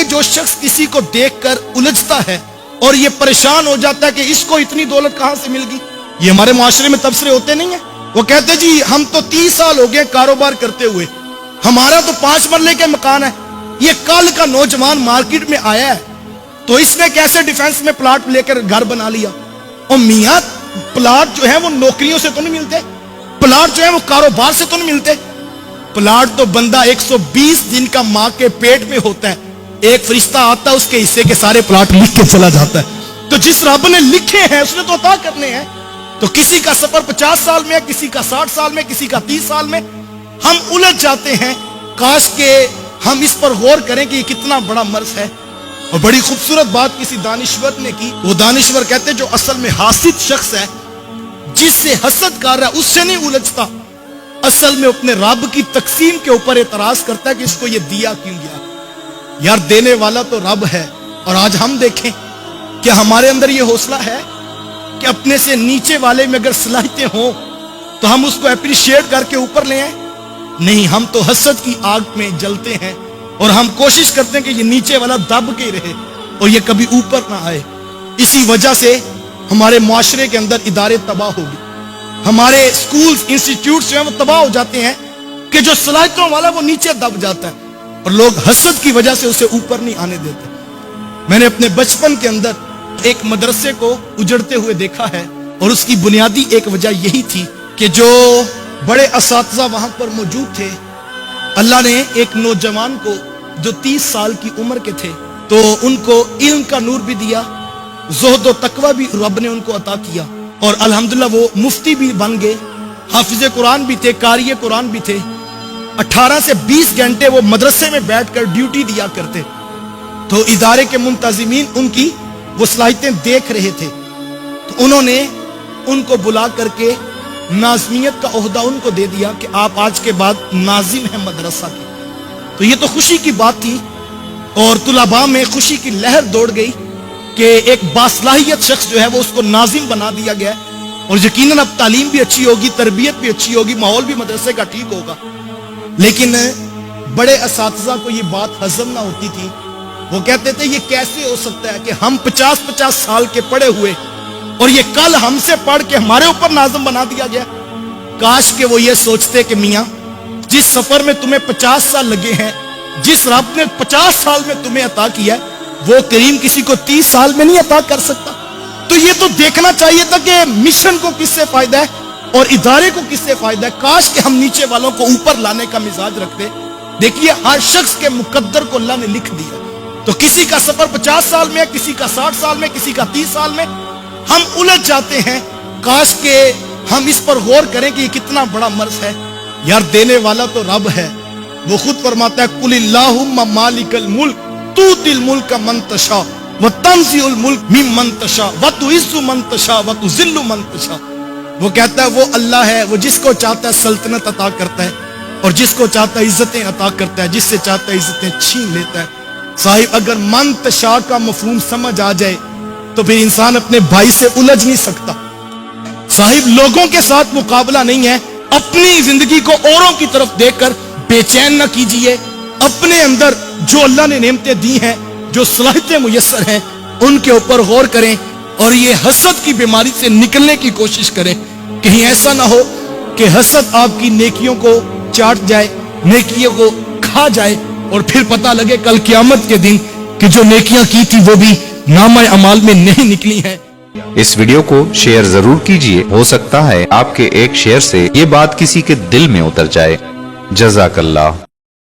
जो शख्स किसी को देखकर उलझता है और ये परेशान हो जाता है कि इसको इतनी दौलत कहां से मिल गई, ये हमारे मुआशरे में तबसरे होते नहीं है। वो कहते जी हम तो 30 साल हो गए कारोबार करते हुए, हमारा तो 5 मरले के मकान है, ये कल का नौजवान मार्केट में आया है तो इसने कैसे डिफेंस में प्लाट लेकर घर बना लिया। और मियां प्लाट जो है वो नौकरियों से तो नहीं मिलते, प्लाट जो है वो कारोबार से तो नहीं मिलते, प्लाट तो बंदा 120 दिन का मां के पेट में होता है, एक फरिश्ता आता है उसके हिस्से के सारे प्लाट लिख के चला जाता है। तो जिस रब ने लिखे हैं उसने तो अता करने हैं। तो किसी का सफर 50 साल में, किसी का 60 साल में, किसी का 30 साल में, हम उलझ जाते हैं। काश के हम इस पर गौर करें कि ये कितना बड़ा मर्ज है। और बड़ी खूबसूरत बात किसी दानिश्वर ने की। वो दानिश्वर कहते जो असल में हासिद शख्स है, जिससे हसद कर रहा है उससे नहीं उलझता, असल में अपने रब की तकसीम के ऊपर एतराज करता है कि इसको ये दिया क्यों गया। यार देने वाला तो रब है। और आज हम देखें कि हमारे अंदर ये हौसला है कि अपने से नीचे वाले में अगर सलाहियतें हों तो हम उसको अप्रिशिएट करके ऊपर ले आए। नहीं, हम तो हसद की आग में जलते हैं और हम कोशिश करते हैं कि ये नीचे वाला दब के रहे और ये कभी ऊपर ना आए। इसी वजह से हमारे मुआशरे के अंदर इदारे तबाह हो गए, हमारे स्कूल्स इंस्टीट्यूट जो है वो तबाह हो जाते हैं कि जो सलाहियतों वाला वो नीचे दब जाता है और लोग हसद की वजह से उसे ऊपर नहीं आने देते। मैंने अपने बचपन के अंदर एक मदरसे को उजड़ते हुए देखा है और उसकी बुनियादी एक वजह यही थी कि जो बड़े असातिज़ा वहां पर मौजूद थे, अल्लाह ने एक नौजवान को जो 30 साल की उम्र के थे तो उनको इल्म का नूर भी दिया, ज़ुहद व तकवा भी रब ने उनको अता किया और अल्हम्दुलिल्लाह वो मुफ्ती भी बन गए, हाफिज़ कुरान भी थे, कारी कुरान भी थे। 18 से 20 घंटे वो मदरसे में बैठकर ड्यूटी दिया करते। तो इदारे के मुंतज़िमीन उनकी वो सलाहियतें देख रहे थे तो उन्होंने उनको बुला करके नाज़मियत का ओहदा उनको दे दिया कि आप आज के बाद नाजिम हैं मदरसा के। तो ये तो खुशी की बात थी और तुलबा में खुशी की लहर दौड़ गई कि एक बासलाहियत शख्स जो है वो उसको नाजिम बना दिया गया और यकीनन अब तालीम भी अच्छी होगी, तरबियत भी अच्छी होगी, माहौल भी मदरसे का ठीक होगा। लेकिन बड़े असातिज़ा को ये बात हजम ना होती थी। वो कहते थे ये कैसे हो सकता है कि हम 50-50 साल के पढ़े हुए और ये कल हमसे पढ़ के हमारे ऊपर नाज़िम बना दिया गया। काश के वो ये सोचते कि मियां जिस सफर में तुम्हें 50 साल लगे हैं, जिस रब ने 50 साल में तुम्हें अता किया है, वो करीम किसी को 30 साल में नहीं अता कर सकता। तो ये तो देखना चाहिए था कि मिशन को किससे फायदा है और इदारे को किससे फायदा है। काश कि हम नीचे वालों को ऊपर लाने का मिजाज रखते। देखिए हर शख्स के मुकद्दर को अल्लाह ने लिख दिया। तो किसी का सफर 50 साल में, किसी का 60 साल में, किसी का 30 साल में, हम उलझ जाते हैं। काश के हम इस पर गौर करें कि ये कितना बड़ा मर्ज है। यार देने वाला तो रब है। वो खुद फरमाता है कुलिल्लाहुम्मा मालिकल मुल्क तूतिल मुल्क मन तशा व तंज़िउल मुल्क मिम्मन तशा व तुइज़्ज़ु मन तशा व तुज़िल्लु मन तशा। वो कहता है वो अल्लाह है, वो जिसको चाहता है सल्तनत अता करता है और जिसको चाहता है इज्जतें अता करता है, जिससे चाहता है इज्जतें छीन लेता है। साहिब अगर मन तशा का मफहूम समझ आ जाए तो फिर इंसान अपने भाई से उलझ नहीं सकता। साहिब लोगों के साथ मुकाबला नहीं है, अपनी जिंदगी को औरों की तरफ देखकर बेचैन ना कीजिए। अपने अंदर जो अल्लाह ने नेमतें दी हैं, जो सलाहियतें मुयस्सर हैं, उनके ऊपर गौर करें और ये हसद की बीमारी से निकलने की कोशिश करें। कहीं ऐसा ना हो कि हसद आपकी नेकियों को चाट जाए, नेकियों को खा जाए और फिर पता लगे कल क़यामत के दिन कि जो नेकियां की थी वो भी नामा अमाल में नहीं निकली हैं। इस वीडियो को शेयर जरूर कीजिए, हो सकता है आपके एक शेयर से ये बात किसी के दिल में उतर जाए। जज़ाकल्लाह।